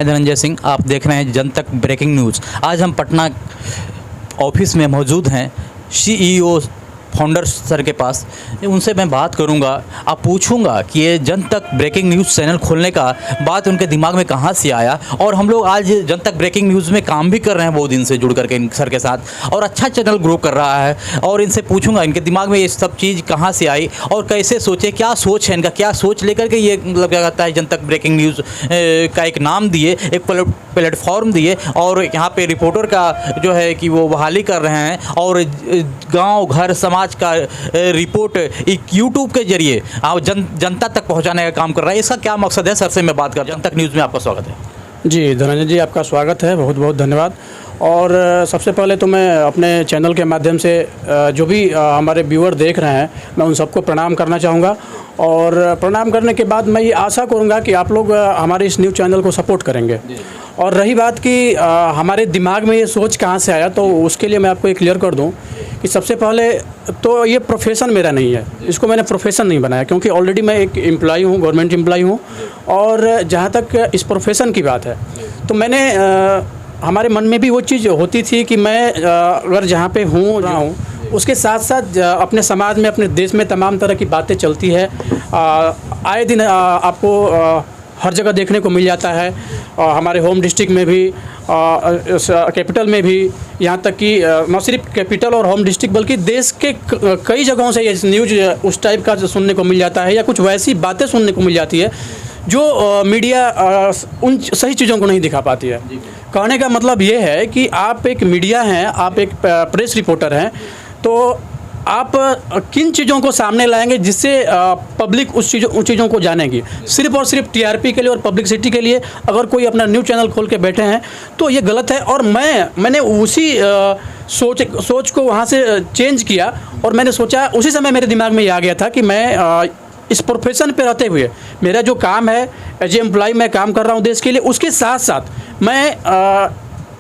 धनंजय सिंह, आप देख रहे हैं जन तक ब्रेकिंग न्यूज़। आज हम पटना ऑफिस में मौजूद हैं सीईओ फाउंडर सर के पास। उनसे मैं बात करूंगा, आप पूछूंगा कि ये जन तक ब्रेकिंग न्यूज़ चैनल खोलने का बात उनके दिमाग में कहाँ से आया। और हम लोग आज जन तक ब्रेकिंग न्यूज़ में काम भी कर रहे हैं बहुत दिन से जुड़ करके इन सर के साथ, और अच्छा चैनल ग्रो कर रहा है। और इनसे पूछूंगा इनके दिमाग में ये सब चीज़ कहाँ से आई और कैसे सोचे, क्या सोच है इनका, क्या सोच लेकर के ये मतलब क्या कहता है जन तक ब्रेकिंग न्यूज़ का एक नाम दिए, एक प्लेटफॉर्म दिए, और यहाँ पे रिपोर्टर का जो है कि वो बहाली कर रहे हैं, और गांव घर समाज का रिपोर्ट एक यूट्यूब के जरिए आप जनता तक पहुंचाने का काम कर रहा है। इसका क्या मकसद है? सर से मैं बात कर, जन तक न्यूज़ में आपका स्वागत है। जी धनंजय जी, आपका स्वागत है, बहुत बहुत धन्यवाद। और सबसे पहले तो मैं अपने चैनल के माध्यम से जो भी हमारे व्यूअर देख रहे हैं, मैं उन सबको प्रणाम करना चाहूँगा। और प्रणाम करने के बाद मैं ये आशा करूँगा कि आप लोग हमारे इस न्यूज़ चैनल को सपोर्ट करेंगे। और रही बात कि हमारे दिमाग में ये सोच कहाँ से आया, तो उसके लिए मैं आपको ये क्लियर कर दूँ कि सबसे पहले तो ये प्रोफेशन मेरा नहीं है, इसको मैंने प्रोफेशन नहीं बनाया, क्योंकि ऑलरेडी मैं एक एम्प्लॉई हूँ, गवर्नमेंट एम्प्लॉई हूँ। और जहाँ तक इस प्रोफेशन की बात है, तो मैंने हमारे मन में भी वो चीज़ होती थी कि मैं अगर जहाँ पे रहा हूँ उसके साथ साथ अपने समाज में, अपने देश में तमाम तरह की बातें चलती है। आए दिन आपको हर जगह देखने को मिल जाता है, हमारे होम डिस्ट्रिक्ट में भी, कैपिटल में भी, यहाँ तक कि न सिर्फ कैपिटल और होम डिस्ट्रिक्ट बल्कि देश के कई जगहों से ये न्यूज़ उस टाइप का सुनने को मिल जाता है, या कुछ वैसी बातें सुनने को मिल जाती है जो मीडिया उन सही चीज़ों को नहीं दिखा पाती है। कहने का मतलब ये है कि आप एक मीडिया हैं, आप एक प्रेस रिपोर्टर हैं, तो आप किन चीज़ों को सामने लाएंगे जिससे पब्लिक उन चीज़ों को जानेगी। सिर्फ और सिर्फ टीआरपी के लिए और पब्लिसिटी के लिए अगर कोई अपना न्यूज़ चैनल खोल के बैठे हैं तो ये गलत है। और मैंने उसी सोच को वहाँ से चेंज किया, और मैंने सोचा, उसी समय मेरे दिमाग में ये आ गया था कि मैं इस प्रोफेशन पे रहते हुए, मेरा जो काम है एज ए एम्प्लॉय मैं काम कर रहा हूँ देश के लिए, उसके साथ साथ मैं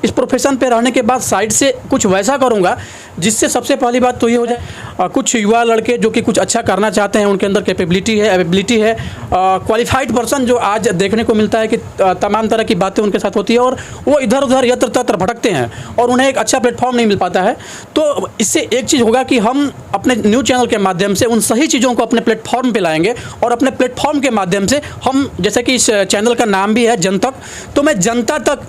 इस प्रोफेशन पे रहने के बाद साइड से कुछ वैसा करूँगा जिससे सबसे पहली बात तो ये हो जाए, कुछ युवा लड़के जो कि कुछ अच्छा करना चाहते हैं, उनके अंदर कैपेबिलिटी है, एबिलिटी है, क्वालिफाइड पर्सन जो आज देखने को मिलता है कि तमाम तरह की बातें उनके साथ होती है और वो इधर उधर यत्र तत्र भटकते हैं और उन्हें एक अच्छा प्लेटफॉर्म नहीं मिल पाता है। तो इससे एक चीज़ होगा कि हम अपने न्यूज़ चैनल के माध्यम से उन सही चीज़ों को अपने प्लेटफॉर्म पर लाएंगे, और अपने प्लेटफॉर्म के माध्यम से हम, जैसे कि इस चैनल का नाम भी है जन तक, तो मैं जनता तक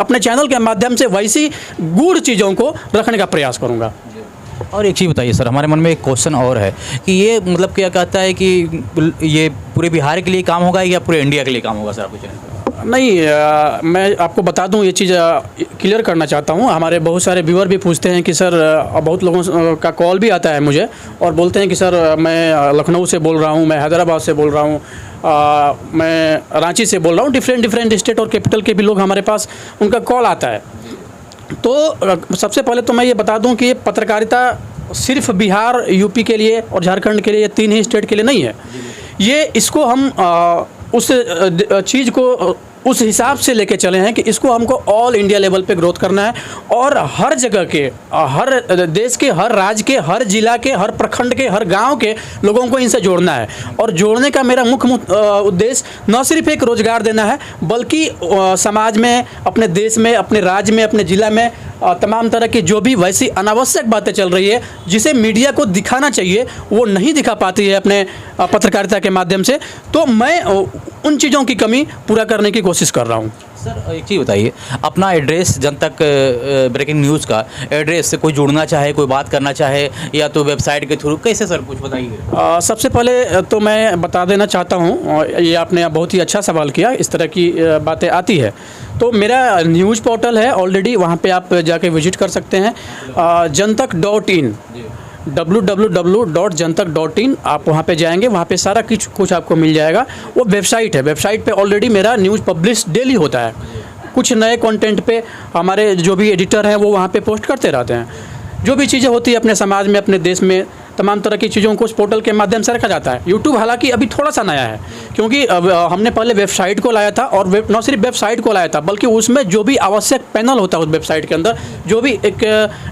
अपने चैनल के माध्यम से वैसी गूढ़ चीज़ों को रखने का प्रयास करूंगा। और एक चीज़ बताइए सर, हमारे मन में एक क्वेश्चन और है कि ये मतलब क्या कहता है कि ये पूरे बिहार के लिए काम होगा या पूरे इंडिया के लिए काम होगा? सर आपको चैनल नहीं, मैं आपको बता दूं, ये चीज़ क्लियर करना चाहता हूं। हमारे बहुत सारे व्यूअर भी पूछते हैं कि सर, बहुत लोगों का कॉल भी आता है मुझे और बोलते हैं कि सर मैं लखनऊ से बोल रहा हूं, मैं हैदराबाद से बोल रहा हूं, मैं रांची से बोल रहा हूं, डिफरेंट स्टेट और कैपिटल के भी लोग हमारे पास, उनका कॉल आता है। तो सबसे पहले तो मैं ये बता दूं कि ये पत्रकारिता सिर्फ बिहार, यूपी के लिए और झारखंड के लिए, ये 3 ही स्टेट के लिए नहीं है। ये इसको हम उस चीज़ को उस हिसाब से लेके चले हैं कि इसको हमको ऑल इंडिया लेवल पे ग्रोथ करना है, और हर जगह के, हर देश के, हर राज्य के, हर जिला के, हर प्रखंड के, हर गांव के लोगों को इनसे जोड़ना है। और जोड़ने का मेरा मुख्य उद्देश्य न सिर्फ एक रोज़गार देना है, बल्कि समाज में, अपने देश में, अपने राज्य में, अपने ज़िला में तमाम तरह की जो भी वैसी अनावश्यक बातें चल रही है जिसे मीडिया को दिखाना चाहिए, वो नहीं दिखा पाती है अपने पत्रकारिता के माध्यम से, तो मैं उन चीज़ों की कमी पूरा करने की कोशिश कर रहा हूँ। सर एक चीज़ बताइए, अपना एड्रेस, जन तक ब्रेकिंग न्यूज़ का एड्रेस से कोई जुड़ना चाहे, कोई बात करना चाहे, या तो वेबसाइट के थ्रू, कैसे सर कुछ बताइए? सबसे पहले तो मैं बता देना चाहता हूँ, ये आपने बहुत ही अच्छा सवाल किया, इस तरह की बातें आती है। तो मेरा न्यूज़ पोर्टल है ऑलरेडी, वहाँ पे आप जाके विजिट कर सकते हैं, jantak.in, www.jantak.in। आप वहाँ पे जाएंगे, वहाँ पे सारा कुछ आपको मिल जाएगा। वो वेबसाइट है, वेबसाइट पे ऑलरेडी मेरा न्यूज़ पब्लिश डेली होता है। कुछ नए कंटेंट पे हमारे जो भी एडिटर हैं वो वहाँ पे पोस्ट करते रहते हैं। जो भी चीज़ें होती है अपने समाज में, अपने देश में, तमाम तरह की चीज़ों को उस पोर्टल के माध्यम से रखा जाता है। यूट्यूब हालांकि अभी थोड़ा सा नया है, क्योंकि अब हमने पहले वेबसाइट को लाया था, और न सिर्फ वेबसाइट को लाया था बल्कि उसमें जो भी आवश्यक पैनल होता है उस वेबसाइट के अंदर, जो भी एक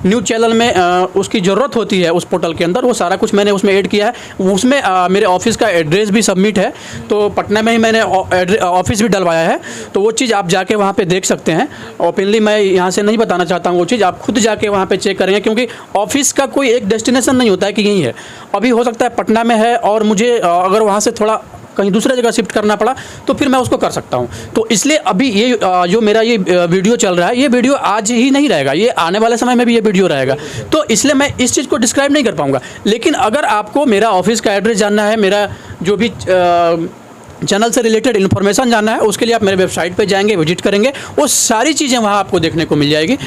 न्यूज़ चैनल में उसकी ज़रूरत होती है उस पोर्टल के अंदर, वो सारा कुछ मैंने उसमें ऐड किया है। उसमें मेरे ऑफिस का एड्रेस भी सबमिट है, तो पटना में ही मैंने ऑफिस भी डलवाया है, तो वो चीज़ आप जाके वहाँ पे देख सकते हैं। ओपनली मैं यहाँ से नहीं बताना चाहता हूँ, वो चीज़ आप खुद जाके वहाँ पे चेक करेंगे, क्योंकि ऑफिस का कोई एक डेस्टिनेशन नहीं होता है कि यही है। अभी हो सकता है पटना में है और मुझे अगर वहाँ से थोड़ा कहीं दूसरे जगह शिफ्ट करना पड़ा तो फिर मैं उसको कर सकता हूँ। तो इसलिए अभी ये जो मेरा ये वीडियो चल रहा है, ये वीडियो आज ही नहीं रहेगा, ये आने वाले समय में भी ये वीडियो रहेगा, तो इसलिए मैं इस चीज़ को डिस्क्राइब नहीं कर पाऊँगा। लेकिन अगर आपको मेरा ऑफिस का एड्रेस जानना है, मेरा जो भी चैनल से रिलेटेड इन्फॉर्मेशन जानना है, उसके लिए आप मेरे वेबसाइट पे जाएंगे, विजिट करेंगे, वो सारी चीज़ें वहाँ आपको देखने को मिल जाएगी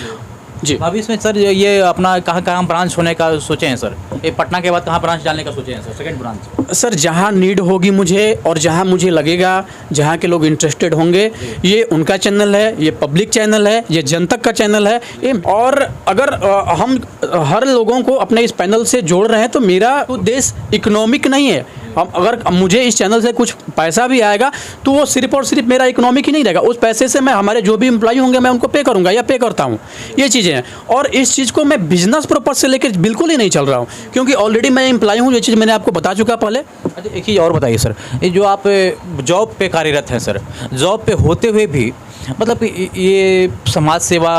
जी। अभी इसमें सर ये अपना कहाँ ब्रांच होने का सोचे हैं सर? ये पटना के बाद कहाँ ब्रांच डालने का सोचे हैं सर, सेकंड ब्रांच? सर जहाँ नीड होगी मुझे, और जहाँ मुझे लगेगा जहाँ के लोग इंटरेस्टेड होंगे, ये उनका चैनल है, ये पब्लिक चैनल है, ये जन तक का चैनल है ये। और अगर हम हर लोगों को अपने इस पैनल से जोड़ रहे हैं, तो मेरा उद्देश्य इकोनॉमिक नहीं है। हम अगर मुझे इस चैनल से कुछ पैसा भी आएगा तो वो सिर्फ और सिर्फ मेरा इकोनॉमिक ही नहीं रहेगा, उस पैसे से मैं हमारे जो भी एम्प्लॉय होंगे मैं उनको पे करूंगा या पे करता हूं, ये चीज़ें हैं। और इस चीज़ को मैं बिजनेस पर्पज से लेकर बिल्कुल ही नहीं चल रहा हूं, क्योंकि ऑलरेडी मैं एम्प्लॉय हूं, ये चीज़ मैंने आपको बता चुका पहले। अच्छा, एक चीज़ और बताइए सर, ये जो आप जॉब पे कार्यरत हैं सर, जॉब पे होते हुए भी मतलब ये समाज सेवा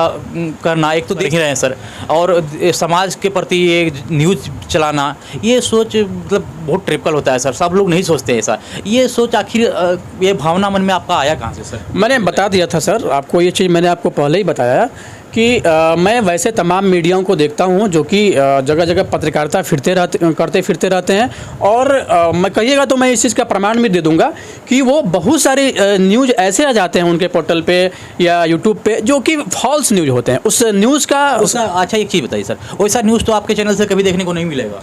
करना एक तो देख ही रहे हैं सर, और समाज के प्रति ये न्यूज़ चलाना, ये सोच मतलब बहुत ट्रिपल होता है सर, सब लोग नहीं सोचते ऐसा। ये सोच आखिर ये भावना मन में आपका आया कहाँ से सर? मैंने बता दिया था सर आपको, ये चीज़ मैंने आपको पहले ही बताया कि मैं वैसे तमाम मीडियाओं को देखता हूं जो कि जगह जगह पत्रकारिता करते फिरते रहते हैं, और मैं कहिएगा तो मैं इस चीज़ का प्रमाण भी दे दूंगा कि वो बहुत सारे न्यूज़ ऐसे आ जाते हैं उनके पोर्टल पे या यूट्यूब पे जो कि फॉल्स न्यूज़ होते हैं। उस न्यूज़ का अच्छा एक चीज़ बताइए सर, वैसा न्यूज़ तो आपके चैनल से कभी देखने को नहीं मिलेगा?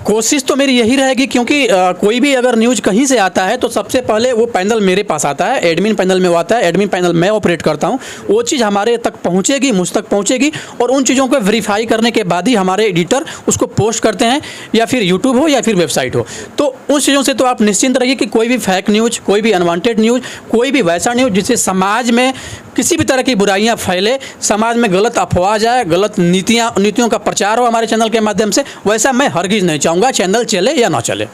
कोशिश तो मेरी यही रहेगी, क्योंकि कोई भी अगर न्यूज़ कहीं से आता है तो सबसे पहले वो पैनल मेरे पास आता है, एडमिन पैनल में वो आता है, एडमिन पैनल मैं ऑपरेट करता हूँ, वो चीज़ हमारे तक पहुँचेगी, मुझ तक पहुँचेगी, और उन चीज़ों को वेरीफाई करने के बाद ही हमारे एडिटर उसको पोस्ट करते हैं, या फिर यूट्यूब हो या फिर वेबसाइट हो। तो उन चीज़ों से तो आप निश्चिंत रहिए कि कोई भी फेक न्यूज़, कोई भी अनवांटेड न्यूज़, कोई भी वैसा न्यूज़ जिससे समाज में किसी भी तरह की बुराइयां फैले, समाज में गलत अफवाह जाए, गलत नीतियों का प्रचार हो हमारे चैनल के माध्यम से, वैसा मैं हरगिज़ नहीं चाहूँगा, चैनल चले या ना चले।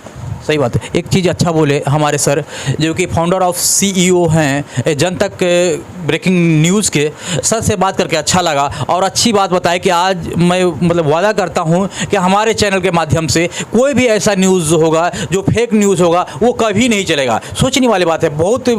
सही बात है। एक चीज़ अच्छा बोले हमारे सर, जो कि फाउंडर ऑफ CEO हैं जन तक ब्रेकिंग न्यूज़ के, सर से बात करके अच्छा लगा, और अच्छी बात बताए कि आज मैं मतलब वादा करता हूं कि हमारे चैनल के माध्यम से कोई भी ऐसा न्यूज़ होगा जो फेक न्यूज़ होगा वो कभी नहीं चलेगा। सोचने वाली बात है, बहुत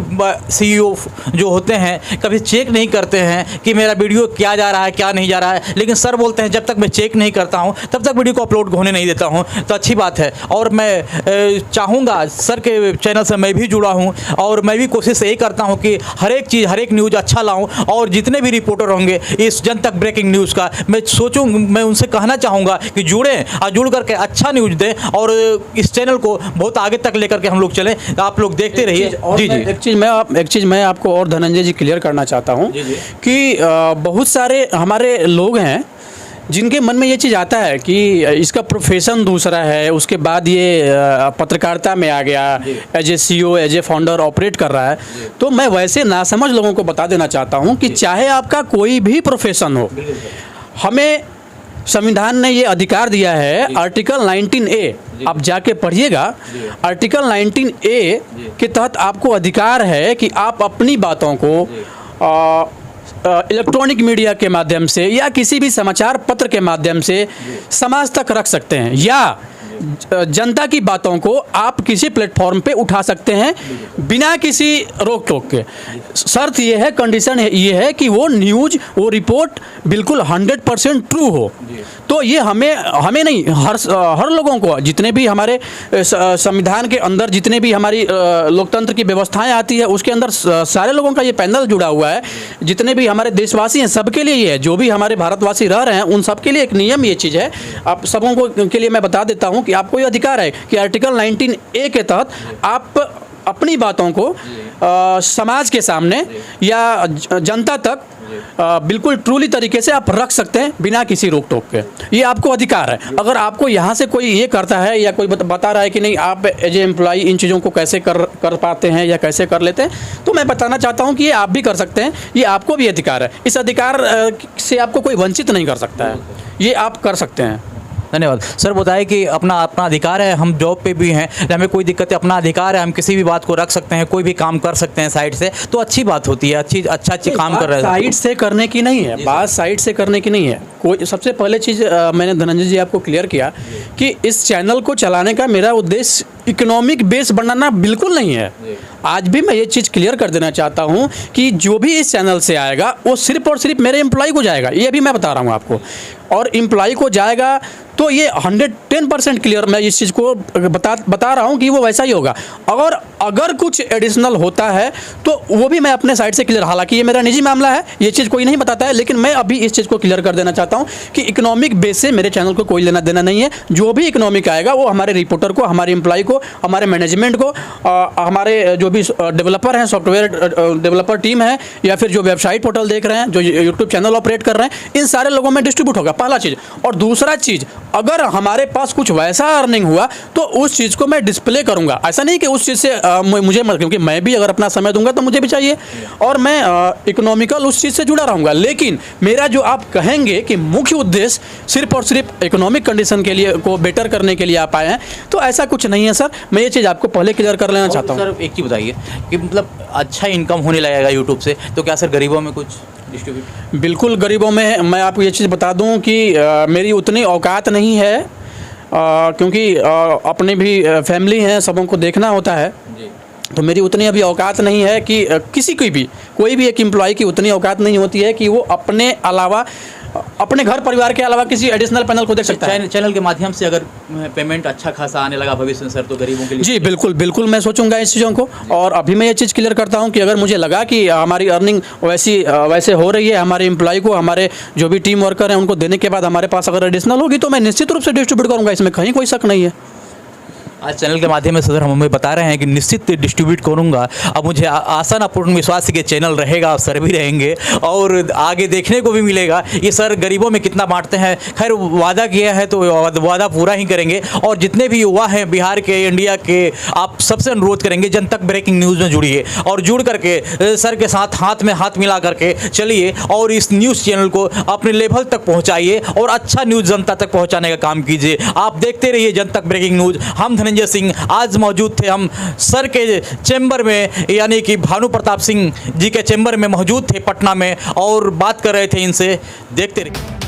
CEO जो होते हैं कभी चेक नहीं करते हैं कि मेरा वीडियो क्या जा रहा है क्या नहीं जा रहा है, लेकिन सर बोलते हैं जब तक मैं चेक नहीं करता हूँ तब तक वीडियो को अपलोड होने नहीं देता हूँ। तो अच्छी बात है, और मैं चाहूँगा सर के चैनल से मैं भी जुड़ा हूँ, और मैं भी कोशिश यही करता हूँ कि हर एक चीज़ हर एक न्यूज़ अच्छा लाऊं, और जितने भी रिपोर्टर होंगे इस जन तक ब्रेकिंग न्यूज़ का मैं उनसे कहना चाहूँगा कि जुड़ें और जुड़ करके अच्छा न्यूज़ दें, और इस चैनल को बहुत आगे तक लेकर के हम लोग चलें। आप लोग देखते रहिए। जी जी, एक चीज़ मैं आपको और धनंजय जी क्लियर करना चाहता हूँ कि बहुत सारे हमारे लोग हैं जिनके मन में ये चीज़ आता है कि इसका प्रोफेशन दूसरा है, उसके बाद ये पत्रकारिता में आ गया, as a CEO as a founder operate कर रहा है। तो मैं वैसे नासमझ लोगों को बता देना चाहता हूँ कि चाहे आपका कोई भी प्रोफेशन हो, हमें संविधान ने ये अधिकार दिया है, आर्टिकल 19A आप जाके पढ़िएगा, आर्टिकल 19A के तहत आपको अधिकार है कि आप अपनी बातों को इलेक्ट्रॉनिक मीडिया के माध्यम से या किसी भी समाचार पत्र के माध्यम से समाज तक रख सकते हैं, या जनता की बातों को आप किसी प्लेटफॉर्म पे उठा सकते हैं बिना किसी रोक टोक के। शर्त ये है, कंडीशन ये है कि वो न्यूज़, वो रिपोर्ट बिल्कुल 100% ट्रू हो। तो ये हमें नहीं, हर लोगों को, जितने भी हमारे संविधान के अंदर जितने भी हमारी लोकतंत्र की व्यवस्थाएं आती है उसके अंदर सारे लोगों का ये पैनल जुड़ा हुआ है, जितने भी हमारे देशवासी हैं सबके लिए ये है, जो भी हमारे भारतवासी रह रहे हैं उन सबके लिए एक नियम ये चीज़ है। आप सबों को के लिए मैं बता देता हूँ कि आपको ये अधिकार है कि आर्टिकल 19A के तहत आप अपनी बातों को समाज के सामने या जनता तक बिल्कुल ट्रूली तरीके से आप रख सकते हैं बिना किसी रोक टोक के। ये आपको अधिकार है। अगर आपको यहाँ से कोई ये करता है या कोई बता रहा है कि नहीं आप एज ए एम्प्लॉई इन चीज़ों को कैसे कर पाते हैं या कैसे कर लेते हैं, तो मैं बताना चाहता हूँ कि ये आप भी कर सकते हैं, ये आपको भी अधिकार है। इस अधिकार से आपको कोई वंचित नहीं कर सकता है, ये आप कर सकते हैं। धन्यवाद सर। बताइए कि अपना अपना अधिकार है, हम जॉब पे भी हैं, हमें कोई दिक्कत है, अपना अधिकार है, हम किसी भी बात को रख सकते हैं, कोई भी काम कर सकते हैं साइड से, तो अच्छी बात होती है, अच्छा काम कर रहे हैं। साइड से करने की नहीं है बात, साइड से करने की नहीं है। कोई सबसे पहले चीज़ मैंने धनंजय जी आपको क्लियर किया कि इस चैनल को चलाने का मेरा उद्देश्य इकोनॉमिक बेस बनाना बिल्कुल नहीं है। आज भी मैं ये चीज़ क्लियर कर देना चाहता हूँ कि जो भी इस चैनल से आएगा वो सिर्फ और सिर्फ मेरे एम्प्लॉय को जाएगा, ये भी मैं बता रहा हूँ आपको। और एम्प्लॉय को जाएगा तो ये 110% क्लियर मैं इस चीज़ को बता रहा हूँ कि वो वैसा ही होगा। अगर कुछ एडिशनल होता है तो वो भी मैं अपने साइड से क्लियर, हालांकि ये मेरा निजी मामला है, ये चीज़ कोई नहीं बताता है, लेकिन मैं अभी इस चीज़ को क्लियर कर देना चाहता हूँ कि इकोनॉमिक बेस से मेरे चैनल को कोई लेना देना नहीं है। जो भी इकोनॉमिक आएगा वो हमारे रिपोर्टर को, हमारे एम्प्लॉय को, हमारे मैनेजमेंट को, हमारे जो भी डेवलपर हैं, सॉफ्टवेयर डेवलपर टीम है, या फिर जो वेबसाइट पोर्टल देख रहे हैं, जो यूट्यूब चैनल ऑपरेट कर रहे हैं, इन सारे लोगों में डिस्ट्रीब्यूट होगा, पहला चीज़। और दूसरा चीज़, अगर हमारे पास कुछ वैसा अर्निंग हुआ तो उस चीज़ को मैं डिस्प्ले करूंगा। ऐसा नहीं कि उस चीज़ से मुझे, क्योंकि मैं भी अगर अपना समय दूंगा तो मुझे भी चाहिए, और मैं इकोनॉमिकल उस चीज़ से जुड़ा रहूंगा। लेकिन मेरा जो आप कहेंगे कि मुख्य उद्देश्य सिर्फ और सिर्फ इकोनॉमिक कंडीशन के लिए को बेटर करने के लिए आप आए हैं, तो ऐसा कुछ नहीं है सर। मैं ये चीज़ आपको पहले क्लियर कर लेना चाहता हूँ। सर एक चीज़ बताइए कि मतलब अच्छा इनकम होने लगेगा यूट्यूब से, तो क्या सर गरीबों में कुछ डिस्ट्रीब्यूट? बिल्कुल गरीबों में मैं आपको ये चीज़ बता दूं कि मेरी उतनी औकात नहीं है, क्योंकि अपनी भी फैमिली है, सबों को देखना होता है जी। तो मेरी उतनी अभी औकात नहीं है कि किसी की भी, कोई भी एक एम्प्लॉय की उतनी औकात नहीं होती है कि वो अपने अलावा, अपने घर परिवार के अलावा किसी एडिशनल पैनल को देख सकता है। चैनल के माध्यम से अगर पेमेंट अच्छा खासा आने लगा भविष्य में सर, तो गरीबों के लिए जी बिल्कुल मैं सोचूंगा इस चीज़ों को। और अभी मैं ये चीज़ क्लियर करता हूं कि अगर मुझे लगा कि हमारी अर्निंग वैसे हो रही है, हमारे एम्प्लॉय को, हमारे जो भी टीम वर्कर हैं उनको देने के बाद हमारे पास अगर एडिशनल होगी तो मैं निश्चित रूप से डिस्ट्रीब्यूट करूँगा, इसमें कहीं कोई शक नहीं है। आज चैनल के माध्यम से सर हमें बता रहे हैं कि निश्चित डिस्ट्रीब्यूट करूंगा। अब मुझे आशा ना पूर्ण विश्वास है कि चैनल रहेगा, सर भी रहेंगे और आगे देखने को भी मिलेगा। ये सर गरीबों में कितना बांटते हैं, खैर वादा किया है तो वादा पूरा ही करेंगे। और जितने भी युवा हैं बिहार के, इंडिया के, आप सबसे अनुरोध करेंगे जन तक ब्रेकिंग न्यूज़ में जुड़िए और जुड़ करके सर के साथ हाथ में हाथ मिला करके चलिए और इस न्यूज़ चैनल को अपने लेवल तक पहुँचाइए और अच्छा न्यूज़ जनता तक पहुँचाने का काम कीजिए। आप देखते रहिए जन तक ब्रेकिंग न्यूज़। हम धनंजय सिंह आज मौजूद थे, हम सर के चैम्बर में, यानी कि भानु प्रताप सिंह जी के चैम्बर में मौजूद थे पटना में, और बात कर रहे थे इनसे। देखते रहिए।